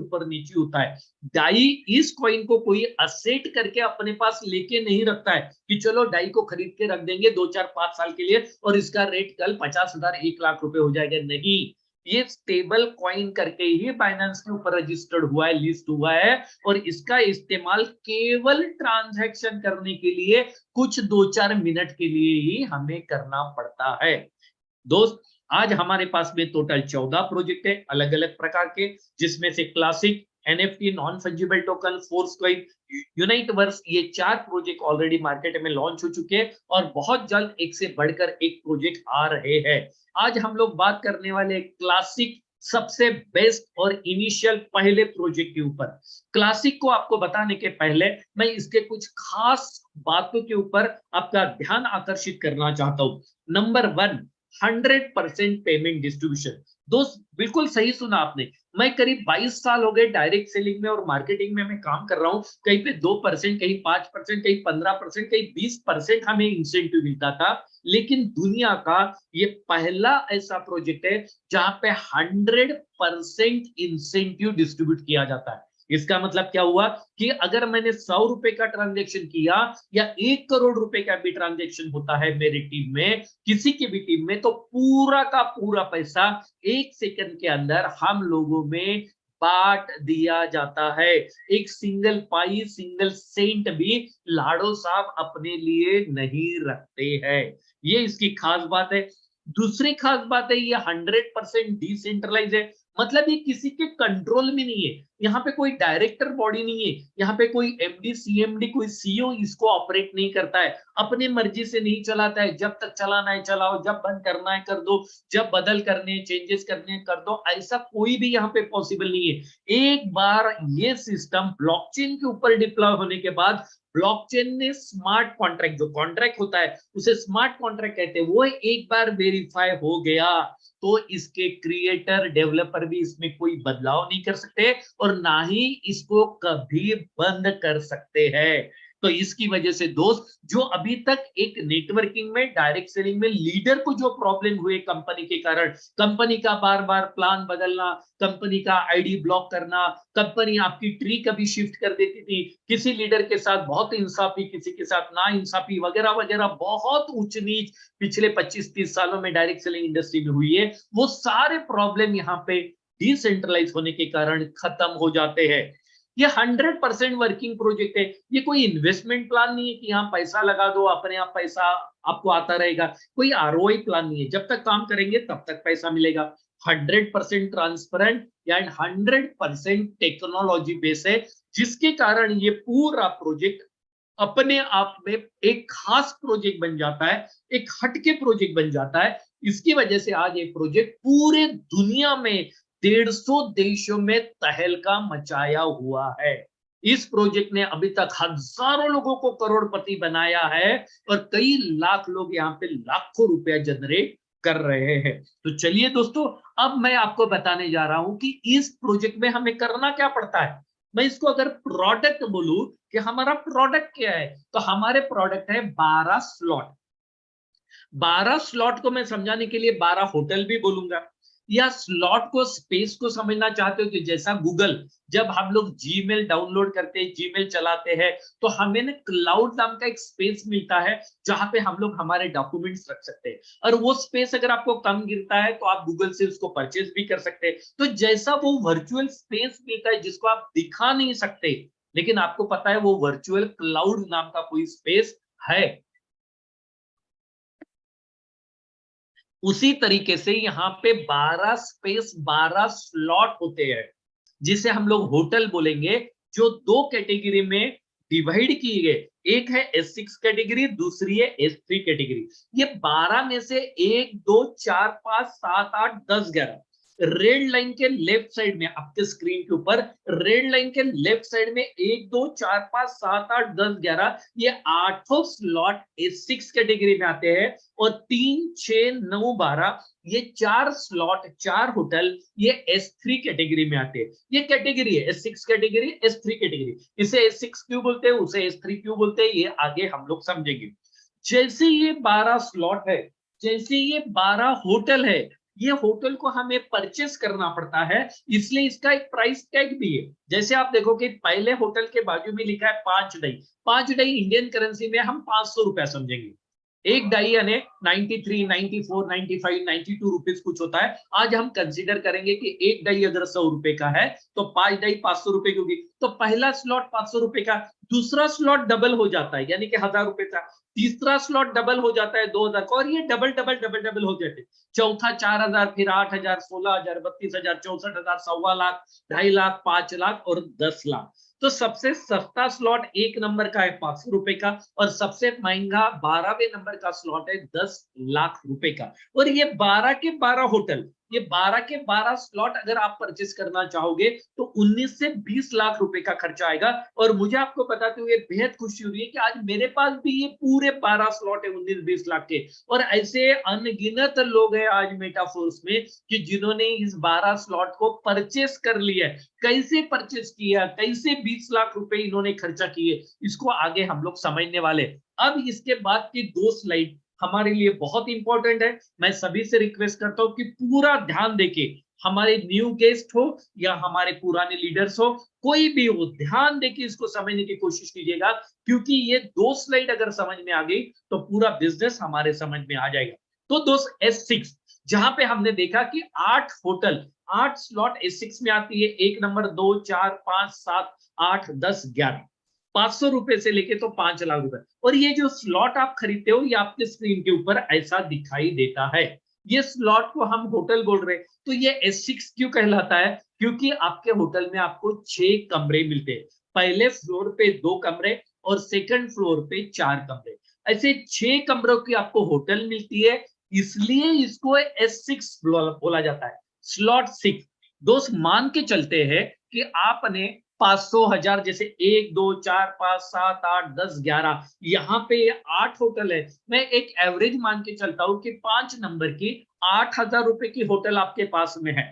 होता है। डाई इस कॉइन को कोई असेट करके अपने पास लेके नहीं रखता है कि चलो डाई को खरीद के रख देंगे 2-4-5 साल के लिए और इसका रेट कल 50,000, 1 लाख रुपए हो जाएगा। नहीं, ये स्टेबल कॉइन करके ही बाइनेंस के ऊपर रजिस्टर्ड हुआ है, लिस्ट हुआ है, और इसका इस्तेमाल केवल ट्रांजैक्शन करने के लिए कुछ 2-4 मिनट के लिए ही हमें करना पड़ता है। दोस्त, आज हमारे पास में टोटल 14 प्रोजेक्ट है अलग अलग प्रकार के, जिसमें से classic, NFT, non fungible token, फोर्सक्वाइन, यूनाइटवर्स, ये 4 प्रोजेक्ट ऑलरेडी मार्केट में लॉन्च हो चुके हैं, और बहुत जल्द एक से बढ़कर एक प्रोजेक्ट आ रहे हैं। आज हम लोग बात करने वाले क्लासिक सबसे बेस्ट और इनिशियल पहले प्रोजेक्ट के ऊपर। क्लासिक को आपको बताने के पहले मैं इसके कुछ खास बातों के ऊपर आपका ध्यान आकर्षित करना चाहता हूं। Number 1, 100% payment distribution. दोस्त बिल्कुल सही सुना आपने। मैं करीब 22 साल हो गए डायरेक्ट सेलिंग में और मार्केटिंग में मैं काम कर रहा हूँ। कहीं पे 2%, कहीं 5%, कहीं 15%, कहीं 20% हमें इंसेंटिव मिलता था। लेकिन दुनिया का ये पहला ऐसा प्रोजेक्ट है जहां पे 100% इंसेंटिव डिस्ट्रीब्यूट किया जाता है। इसका मतलब क्या हुआ कि अगर मैंने 100 रुपए का ट्रांजेक्शन किया या 1 करोड़ रुपए का भी ट्रांजेक्शन होता है मेरी टीम में, किसी की भी टीम में, तो पूरा का पूरा पैसा 1 सेकंड के अंदर हम लोगों में बांट दिया जाता है। एक सिंगल पाई, सिंगल सेंट भी लाडो साहब अपने लिए नहीं रखते हैं। ये इसकी खास बात है। दूसरी खास बात है, ये 100% डिसेंट्रलाइज है। मतलब ये किसी के कंट्रोल में नहीं है। यहाँ पे कोई डायरेक्टर बॉडी नहीं है, यहाँ पे कोई एमडी, सीएमडी, कोई सीईओ इसको ऑपरेट नहीं करता है, अपने मर्जी से नहीं चलाता है। जब तक चलाना है चलाओ, जब बंद करना है कर दो, जब बदल करने, चेंजेस करने कर दो। ऐसा कोई भी यहाँ पे पॉसिबल नहीं है। एक बार ये सिस्टम ब्लॉकचेन के ऊपर डिप्लॉय होने के बाद, ब्लॉकचेन ने स्मार्ट कॉन्ट्रैक्ट, जो कॉन्ट्रैक्ट होता है उसे स्मार्ट कॉन्ट्रैक्ट कहते हैं, वो एक बार वेरीफाई हो गया तो इसके क्रिएटर, डेवलपर भी इसमें कोई बदलाव नहीं कर सकते और ना ही इसको कभी बंद कर सकते हैं। तो इसकी वजह से दोस्त, जो अभी तक एक नेटवर्किंग में, डायरेक्ट सेलिंग में लीडर को जो प्रॉब्लम हुए कंपनी के कारण, कंपनी का बार बार प्लान बदलना, कंपनी का आईडी ब्लॉक करना, कंपनी आपकी ट्री कभी शिफ्ट कर देती थी, किसी लीडर के साथ बहुत इंसाफी, किसी के साथ ना इंसाफी, वगैरह वगैरह, बहुत ऊंच नीच पिछले 25-30 सालों में डायरेक्ट सेलिंग इंडस्ट्री में हुई है। वो सारे प्रॉब्लम यहाँ पे डिसेंट्रलाइज होने के कारण खत्म हो जाते हैं। ये 100% वर्किंग प्रोजेक्ट है। ये कोई इन्वेस्टमेंट प्लान नहीं है कि यहाँ पैसा लगा दो अपने आप पैसा आपको आता रहेगा। कोई आरओआई प्लान नहीं है, जब तक काम करेंगे तब तक पैसा मिलेगा। 100% ट्रांसपेरेंट एंड 100% टेक्नोलॉजी बेस है, जिसके कारण ये पूरा प्रोजेक्ट अपने आप में एक खास प्रोजेक्ट बन जाता है, एक हटके प्रोजेक्ट बन जाता है। इसकी वजह से आज ये प्रोजेक्ट पूरे दुनिया में 150 देशों में तहलका मचाया हुआ है। इस प्रोजेक्ट ने अभी तक हजारों लोगों को करोड़पति बनाया है और कई लाख लोग यहाँ पे लाखों रुपया जनरेट कर रहे हैं। तो चलिए दोस्तों, अब मैं आपको बताने जा रहा हूं कि इस प्रोजेक्ट में हमें करना क्या पड़ता है। मैं इसको अगर प्रोडक्ट बोलूं कि हमारा प्रोडक्ट क्या है, तो हमारे प्रोडक्ट है 12 स्लॉट। 12 स्लॉट को मैं समझाने के लिए 12 होटल भी बोलूंगा, या स्लॉट को, स्पेस को समझना चाहते हो कि जैसा गूगल, जब हम लोग जीमेल डाउनलोड करते हैं, जीमेल चलाते हैं, तो हमें ना क्लाउड नाम का एक स्पेस मिलता है जहां पे हम लोग हमारे डॉक्यूमेंट्स रख सकते हैं। और वो स्पेस अगर आपको कम गिरता है तो आप गूगल से उसको परचेज भी कर सकते हैं। तो जैसा वो वर्चुअल स्पेस मिलता है जिसको आप दिखा नहीं सकते, लेकिन आपको पता है वो वर्चुअल क्लाउड नाम का कोई स्पेस है, उसी तरीके से यहाँ पे 12 स्पेस, 12 स्लॉट होते हैं, जिसे हम लोग होटल बोलेंगे, जो 2 कैटेगरी में डिवाइड किए गए। एक है S6 कैटेगरी, दूसरी है S3 कैटेगरी। ये 12 में से 1, 2, 4, 5, 7, 8, 10, 11, रेड लाइन के लेफ्ट साइड में, आपके स्क्रीन के ऊपर रेड लाइन के लेफ्ट साइड में 1, 2, 4, 5, 7, 8, 10, 11, ये 8 स्लॉट S6 कैटेगरी में आते हैं। और 3, 6, 9, 12, ये 4 स्लॉट, 4 होटल, ये S3 कैटेगरी में आते हैं। ये कैटेगरी है S6 कैटेगरी, S3 कैटेगरी। इसे S6 क्यों बोलते हैं, उसे S3 क्यों बोलते हैं, ये आगे हम लोग समझेंगे। जैसे ये 12 स्लॉट है, जैसे ये 12 होटल है, ये होटल को हमें परचेस करना पड़ता है, इसलिए इसका एक प्राइस टैग भी है। जैसे आप देखो कि पहले होटल के बाजू में लिखा है 5 डाई। 5 डाई इंडियन करेंसी में हम 500 रुपया समझेंगे। एक डाई यानी 93, 94, 95, 92 रुपीज कुछ होता है। आज हम कंसीडर करेंगे कि एक डाई अगर 100 रुपए का है तो 5 डाई 500 रुपए की होगी। तो पहला स्लॉट 500 रुपए का, दूसरा स्लॉट डबल हो जाता है यानी कि 1000 रुपए का, तीसरा स्लॉट डबल हो जाता है 2000 का, और ये डबल डबल डबल डबल हो जाते हैं। चौथा 4000, फिर 8000, 16000, 32000, 64000, 1.25 लाख, 2.5 लाख, 5 लाख और 10 लाख। तो सबसे सस्ता स्लॉट 1 नंबर का है 500 रुपए का, और सबसे महंगा 12वें नंबर का स्लॉट है 10 लाख रुपए का। और ये 12 के 12 होटल ये 12 के 12 स्लॉट अगर आप परचेस करना चाहोगे तो 19 से 20 लाख रुपए का खर्चा आएगा। और मुझे आपको बताते हुए बेहद खुशी हो रही है कि आज मेरे पास भी ये पूरे 12 स्लॉट है 19-20 लाख के। और ऐसे अनगिनत लोग हैं आज मेटाफोर्स में कि जिन्होंने इस 12 स्लॉट को परचेस कर लिया है। कैसे परचेस किया, कैसे 20 लाख रुपए इन्होंने खर्चा किए, इसको आगे हम लोग समझने वाले। अब इसके बाद की 2 स्लाइड हमारे लिए बहुत इंपॉर्टेंट है। मैं सभी से रिक्वेस्ट करता हूं कि पूरा ध्यान देके, हमारे न्यू गेस्ट हो या हमारे पुराने लीडर्स हो, कोई भी हो, ध्यान देके इसको समझने की कोशिश कीजिएगा, क्योंकि ये 2 स्लाइड अगर समझ में आ गई तो पूरा बिजनेस हमारे समझ में आ जाएगा। तो दोस्त S6 जहां पे हमने देखा कि 8 होटल, 8 स्लॉट S6 में आती है, 1 नंबर, 2, 4, 5, 7, 8, 10, 11, 500 रुपए से लेके तो 5 लाख रुपए। और ये जो स्लॉट आप खरीदते हो ये आपके स्क्रीन के ऊपर ऐसा दिखाई देता है। ये स्लॉट को हम होटल बोल रहे हैं। तो ये S6 क्यों कहलाता है? क्योंकि आपके होटल में आपको 6 कमरे मिलते हैं। पहले फ्लोर पे 2 कमरे और सेकंड फ्लोर पे 4 कमरे, ऐसे 6 कमरों की आपको होटल मिलती है, इसलिए इसको S6 बोला जाता है, स्लॉट 6। दोस्त मान के चलते हैं कि आपने 500, 1000, जैसे 1, 2, 4, 5, 7, 8, 10, 11, यहाँ पे 8 होटल है। मैं एक एवरेज मान के चलता हूं कि 5 नंबर की 8,000 रुपए की होटल आपके पास में है।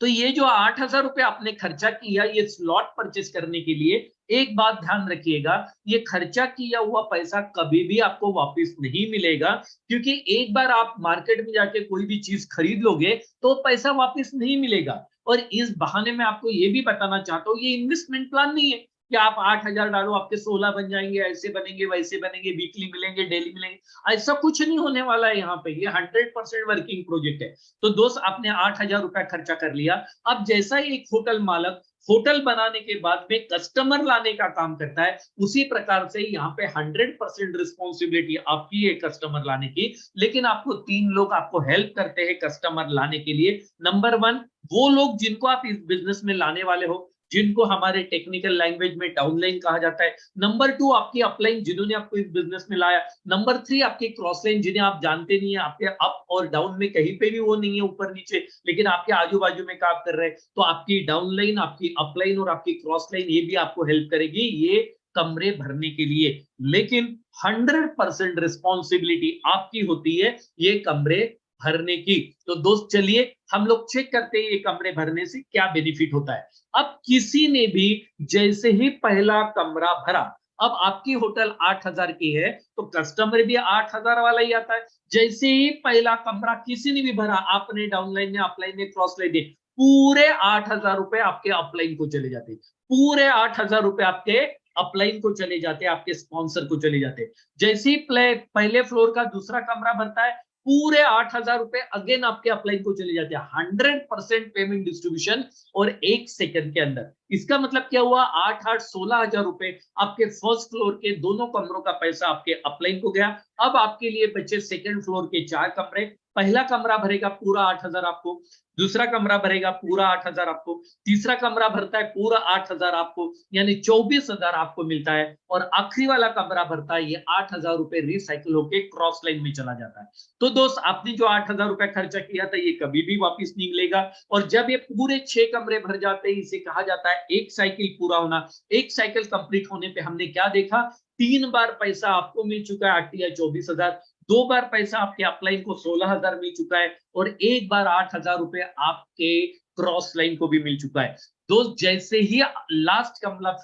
तो ये जो 8,000 रुपए आपने खर्चा किया ये स्लॉट परचेस करने के लिए, एक बात ध्यान रखिएगा, ये खर्चा किया हुआ पैसा कभी भी आपको वापस नहीं मिलेगा। क्योंकि एक बार आप मार्केट में जाके कोई भी चीज खरीद लोगे तो पैसा वापस नहीं मिलेगा। और इस बहाने में आपको ये भी बताना चाहता हूँ, ये इन्वेस्टमेंट प्लान नहीं है कि आप 8,000 डालो आपके 16 बन जाएंगे, ऐसे बनेंगे वैसे बनेंगे, वीकली मिलेंगे, डेली मिलेंगे। ऐसा कुछ नहीं होने वाला है। यहाँ पे ये 100% वर्किंग प्रोजेक्ट है। तो दोस्त आपने 8,000 रुपया खर्चा कर लिया। अब जैसा एक होटल मालक होटल बनाने के बाद में कस्टमर लाने का काम करता है, उसी प्रकार से यहाँ पे 100% रिस्पॉन्सिबिलिटी आपकी है कस्टमर लाने की। लेकिन आपको 3 लोग आपको हेल्प करते हैं कस्टमर लाने के लिए। नंबर 1, वो लोग जिनको आप इस बिजनेस में लाने वाले हो, जिनको हमारे टेक्निकल लैंग्वेज में डाउनलाइन कहा जाता है। नंबर 2, आपकी अपलाइन, जिन्होंने आपको इस बिजनेस में लाया। नंबर 3, आपकी क्रॉस लाइन, जिन्हें आप जानते नहीं है, आपके अप और डाउन में कहीं पे भी वो नहीं है ऊपर नीचे, लेकिन आपके आजू बाजू में काम कर रहे हैं। तो आपकी डाउन लाइन, आपकी अपलाइन और आपकी क्रॉस लाइन, ये भी आपको हेल्प करेगी ये कमरे भरने के लिए। लेकिन 100% रिस्पॉन्सिबिलिटी आपकी होती है ये कमरे भरने की। तो दोस्त चलिए हम लोग चेक करते हैं ये कमरे भरने से क्या बेनिफिट होता है। अब किसी ने भी जैसे ही पहला कमरा भरा, अब आपकी होटल 8,000 की है तो कस्टमर भी 8,000 वाला ही आता है। जैसे ही पहला कमरा किसी ने भी भरा, आपने डाउनलाइन ने, अपलाइन ने, क्रॉस लाइन ने, पूरे 8,000 रुपए आपके अपलाइन को चले जाते, पूरे 8,000 रुपए आपके अपलाइन को चले जाते, आपके स्पॉन्सर को चले जाते। जैसे ही पहले फ्लोर का दूसरा कमरा भरता है, पूरे 8,000 रुपए अगेन आपके अपलाइन को चले जाते हैं। 100% पेमेंट डिस्ट्रीब्यूशन और 1 सेकंड के अंदर। इसका मतलब क्या हुआ? 8-8 16,000 रुपए आपके फर्स्ट फ्लोर के दोनों कमरों का पैसा आपके अपलाइन को गया। अब आपके लिए बचे सेकंड फ्लोर के 4 कमरे। पहला कमरा भरेगा पूरा 8,000 आपको, दूसरा कमरा भरेगा पूरा 8,000 आपको, तीसरा कमरा भरता है पूरा 8,000 आपको, यानी 24,000 आपको मिलता है। और आखिरी वाला कमरा भरता है ये 8,000 रुपए रिसाइकिल होके क्रॉस लाइन में चला जाता है। तो दोस्त आपने जो 8,000 रुपए खर्चा किया था ये कभी भी वापस नहीं मिलेगा। और जब ये पूरे 6 कमरे भर जाते हैं, इसे कहा जाता है एक साइकिल पूरा होना। एक साइकिल कंप्लीट होने पे हमने क्या देखा? 3 बार पैसा आपको मिल चुका है 8 या 24,000, 2 बार पैसा आपके अपलाइन को 16,000 मिल चुका है, और 1 बार 8,000 रुपए आपके क्रॉस लाइन को भी मिल चुका है। दोस्त जैसे ही लास्ट कमरा,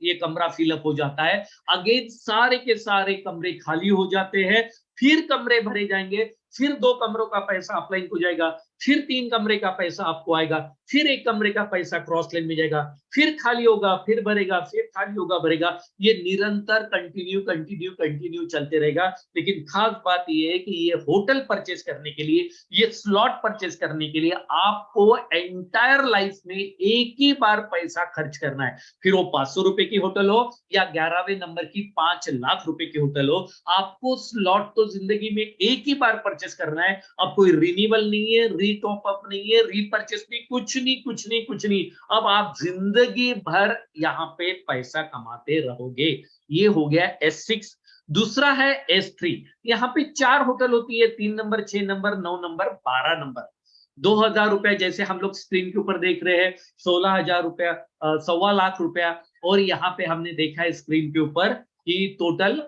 ये कमरा फिलअप हो जाता है, अगेन सारे के सारे कमरे खाली हो जाते हैं। फिर कमरे भरे जाएंगे, फिर 2 कमरों का पैसा अपलाइन को जाएगा, फिर 3 कमरे का पैसा आपको आएगा, फिर 1 कमरे का पैसा क्रॉस लाइन में जाएगा, फिर खाली होगा, फिर भरेगा, फिर खाली होगा, भरेगा। ये निरंतर कंटिन्यू कंटिन्यू कंटिन्यू चलते रहेगा। लेकिन खास बात ये है कि ये होटल परचेस करने के लिए, ये स्लॉट परचेस करने के लिए आपको एंटायर लाइफ में एक ही बार पैसा खर्च करना है। फिर वो 500 रुपए की होटल हो या 11वें नंबर की 5 लाख रुपए की होटल हो, आपको स्लॉट तो जिंदगी में एक ही बार परचेस करना है। अब कोई रिन्यूअल नहीं है, रीटॉप अप नहीं है, रीपरचेस नहीं, कुछ नहीं कुछ नहीं कुछ नहीं। अब आप जिंदगी भर यहाँ पे पैसा कमाते रहोगे। ये हो गया S6। दूसरा है S3। यहाँ पे 4 होटल होती है, 3 नंबर, 6 नंबर, 9 नंबर, 12 नंबर। 2,000 रुपया जैसे हम लोग स्क्रीन के ऊपर देख रहे हैं, 16,000 रुपया, 1.25 लाख रुपया, और यहाँ पे हमने देखा है स्क्रीन के ऊपर कि टोटल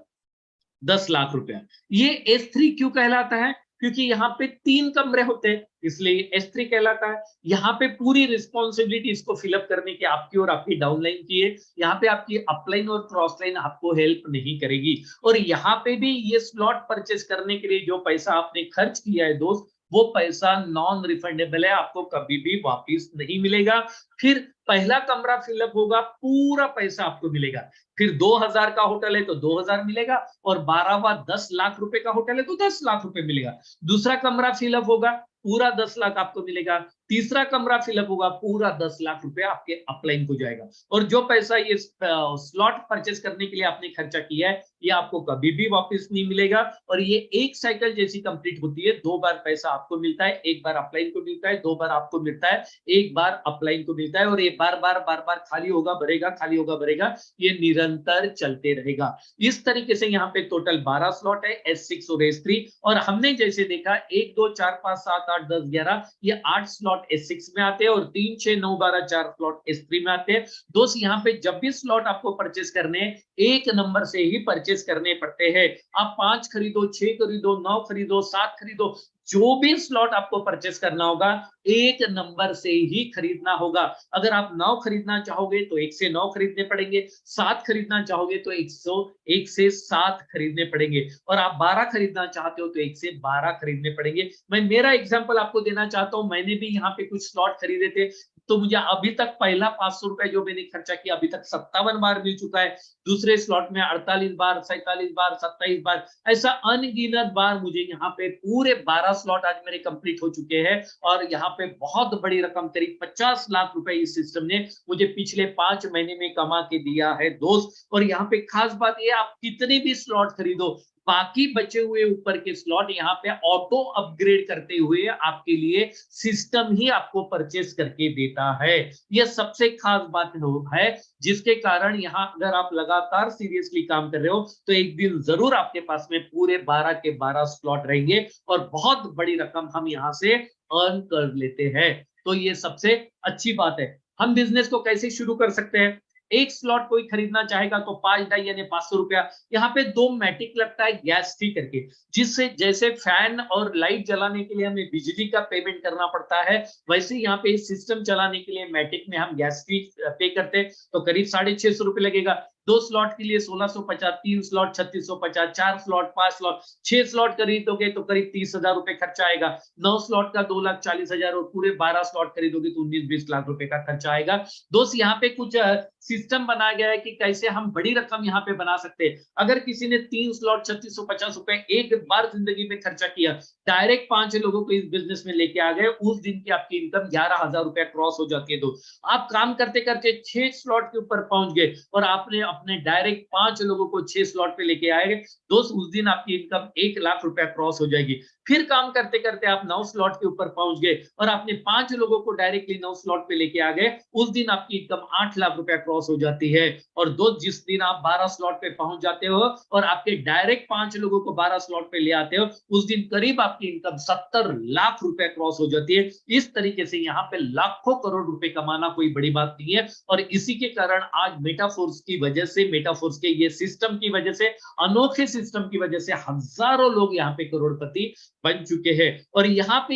10 लाख रुपया। ये S3 क्यों कहलाता है? क्योंकि यहाँ पे 3 कमरे होते हैं, इसलिए S3 कहलाता है। यहाँ पे पूरी रिस्पॉन्सिबिलिटी इसको फिलअप करने की आपकी और आपकी डाउनलाइन की है। यहाँ पे आपकी अपलाइन और क्रॉस लाइन आपको हेल्प नहीं करेगी। और यहाँ पे भी ये स्लॉट परचेस करने के लिए जो पैसा आपने खर्च किया है दोस्त, वो पैसा नॉन रिफंडेबल है, आपको कभी भी वापिस नहीं मिलेगा। फिर पहला कमरा फिलअप होगा, पूरा पैसा आपको मिलेगा। फिर 2,000 का होटल है तो 2,000 मिलेगा, और 12वां 10 लाख रुपए का होटल है तो 10 लाख रुपए मिलेगा। दूसरा कमरा फिलअप होगा, पूरा 10 लाख आपको मिलेगा। तीसरा कमरा फिलअप होगा, पूरा 10 लाख रुपए आपके अपलाइन को जाएगा। और जो पैसा ये स्लॉट परचेस करने के लिए आपने खर्चा किया है, ये आपको कभी भी वापस नहीं मिलेगा। और ये एक साइकिल जैसी कंप्लीट होती है, 2 बार पैसा आपको मिलता है, एक बार अपलाइन को मिलता है, 2 बार आपको मिलता है, एक बार अपलाइन को मिलता है, और ये बार बार खाली होगा भरेगा, खाली होगा भरेगा, ये निरंतर चलते रहेगा। इस तरीके से यहाँ पे टोटल 12 स्लॉट है, S6 और S3। और हमने जैसे देखा 1 2 4 5 7 8 10 11, ये 8 स्लॉट S6 में आते हैं, और 3 6 9 12 4 स्लॉट S3 में आते हैं। दोस्त यहाँ पे जब भी स्लॉट आपको परचेस करने हैं, एक नंबर से ही परचेस करने पड़ते हैं। आप 5 खरीदो, 6 खरीदो, 9 खरीदो, 7 खरीदो, जो भी स्लॉट आपको परचेस करना होगा, एक नंबर से ही खरीदना होगा। अगर आप 9 खरीदना चाहोगे तो 1 से 9 खरीदने पड़ेंगे, 7 खरीदना चाहोगे तो 1 से 7 खरीदने पड़ेंगे, और आप 12 खरीदना चाहते हो तो 1 से 12 खरीदने पड़ेंगे। मैं मेरा एग्जांपल आपको देना चाहता हूं, मैंने भी यहाँ पे कुछ स्लॉट खरीदे थे, तो मुझे अभी तक पहला 500 रुपए जो मैंने खर्चा किया, अभी तक 57 बार मिल चुका है। दूसरे स्लॉट में 48 बार, 47 बार, 27 बार, ऐसा अनगिनत बार मुझे यहाँ पे पूरे 12 स्लॉट आज मेरे कंप्लीट हो चुके हैं। और यहाँ पे बहुत बड़ी रकम, करीब 50 लाख रुपए इस सिस्टम ने मुझे पिछले 5 महीने में कमा के दिया है दोस्त। और यहाँ पे खास बात ये, आप कितने भी स्लॉट खरीदो, बाकी बचे हुए ऊपर के स्लॉट यहाँ पे ऑटो अपग्रेड करते हुए आपके लिए सिस्टम ही आपको परचेस करके देता है। यह सबसे खास बात है, जिसके कारण यहाँ अगर आप लगातार सीरियसली काम कर रहे हो, तो एक दिन जरूर आपके पास में पूरे 12 के 12 स्लॉट रहेंगे, और बहुत बड़ी रकम हम यहाँ से अर्न कर लेते हैं। तो ये सबसे अच्छी बात है। हम बिजनेस को कैसे शुरू कर सकते हैं? एक स्लॉट कोई खरीदना चाहेगा तो 5 यानी 500 रुपया। यहाँ पे 2 मैटिक लगता है गैस फी करके, जिससे जैसे फैन और लाइट जलाने के लिए हमें बिजली का पेमेंट करना पड़ता है, वैसे यहाँ पे सिस्टम चलाने के लिए मैटिक में हम गैस फी पे करते हैं, तो करीब 650 रुपये लगेगा। 2 स्लॉट के लिए 1650, 3 स्लॉट 3650, 4 स्लॉट 5 स्लॉट 6 स्लॉट खरीदोगे तो करीब 30,000 रुपए खर्चा आएगा। 9 स्लॉट का 2,40,000, और पूरे 12 स्लॉट खरीदोगे तो 19-20 लाख रुपए का खर्चा आएगा। दोस्त यहाँ पे कुछ सिस्टम बनाया गया है कि कैसे हम बड़ी रकम यहाँ पे बना सकते हैं। अगर किसी ने 3 स्लॉट 3650 रुपए एक बार जिंदगी में खर्चा किया, डायरेक्ट 5 लोगों को इस बिजनेस में लेके आ गए, उस दिन की आपकी इनकम 11,000 रुपया क्रॉस हो जाती है। दोस्त आप काम करते करते 6 स्लॉट के ऊपर पहुंच गए, और आपने अपने डायरेक्ट 5 लोगों को 6 स्लॉट पे लेके आएंगे, दोस्त उस दिन आपकी इनकम 1 लाख रुपया क्रॉस हो जाएगी। फिर काम करते करते आप 9 स्लॉट के ऊपर पहुंच गए, और आपने 5 लोगों को डायरेक्टली 9 स्लॉट पे लेके आ गए, उस दिन आपकी इनकम 8 लाख रुपया क्रॉस हो जाती है। और दोस्त जिस दिन आप 12 स्लॉट पे पहुंच जाते हो और आपके डायरेक्ट 5 लोगों को 12 स्लॉट पे ले आते हो, उस दिन करीब आपकी इनकम 70 लाख रुपया क्रॉस हो जाती है। इस तरीके से यहाँ पे लाखों करोड़ रुपए कमाना कोई बड़ी बात नहीं है। और इसी के कारण आज मेटाफोर्स की वजह से, मेटाफोर्स के ये सिस्टम की वजह से, अनोखे सिस्टम की वजह से हजारों लोग यहाँ पे करोड़पति बन चुके हैं। और यहाँ पे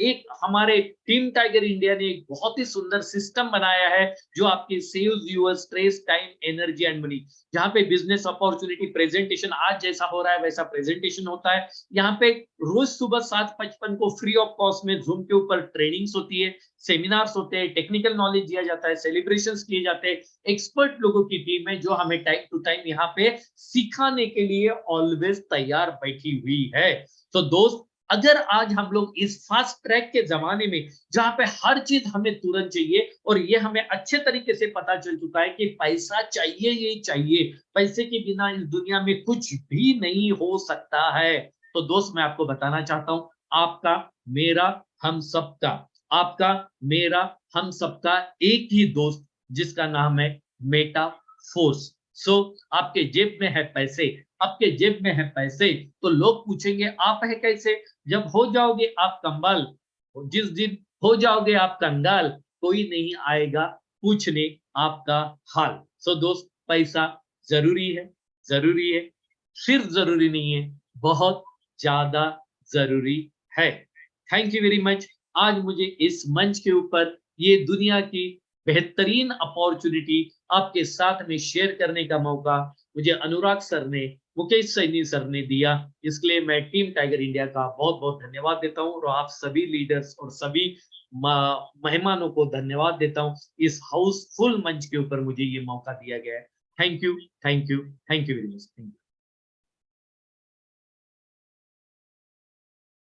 एक हमारे टीम टाइगर इंडिया ने एक बहुत ही सुंदर सिस्टम बनाया है, जो आपके saves your stress, time, energy and money. जहाँ पे बिजनेस अपॉर्चुनिटी प्रेजेंटेशन आज जैसा हो रहा है वैसा प्रेजेंटेशन होता है। यहाँ पे रोज सुबह 7:55 को फ्री ऑफ कॉस्ट में जूम के ऊपर ट्रेनिंग्स होती है, सेमिनार्स होते हैं, टेक्निकल नॉलेज दिया जाता है, सेलिब्रेशंस किए जाते हैं। एक्सपर्ट लोगों की टीम है जो हमें टाइम टू टाइम यहाँ पे सिखाने के लिए ऑलवेज तैयार बैठी हुई है। तो दोस्त अगर आज हम लोग इस फास्ट ट्रैक के जमाने में, जहां पे हर चीज हमें तुरंत चाहिए, और ये हमें अच्छे तरीके से पता चल चुका है कि पैसा चाहिए ही चाहिए, पैसे के बिना इस दुनिया में कुछ भी नहीं हो सकता है, तो दोस्त मैं आपको बताना चाहता हूं, आपका, मेरा, हम सबका, आपका, मेरा, हम सबका एक ही दोस्त, जिसका नाम है मेटाफोर्स। आपके जेब में है पैसे, आपके जेब में है पैसे, तो लोग पूछेंगे आप है कैसे? जब हो जाओगे आप कंबाल, जिस दिन हो जाओगे आप कंगाल, कोई नहीं आएगा पूछने आपका हाल। सो दोस्त, पैसा जरूरी है, जरूरी है, सिर्फ जरूरी नहीं है, बहुत ज्यादा जरूरी है। Thank you very much. आज मुझे इस मंच के ऊपर ये दुनिया की बेहतरीन अपॉर्चुनिटी आपके साथ में शेयर करने का मौका मुझे अनुराग सर ने, मुकेश सैनी सर ने दिया। इसके लिए मैं टीम टाइगर इंडिया का बहुत बहुत धन्यवाद देता हूं, और आप सभी लीडर्स और सभी मेहमानों को धन्यवाद देता हूं। इस हाउसफुल मंच के ऊपर मुझे ये मौका दिया गया है। Thank you, thank you, thank you very much.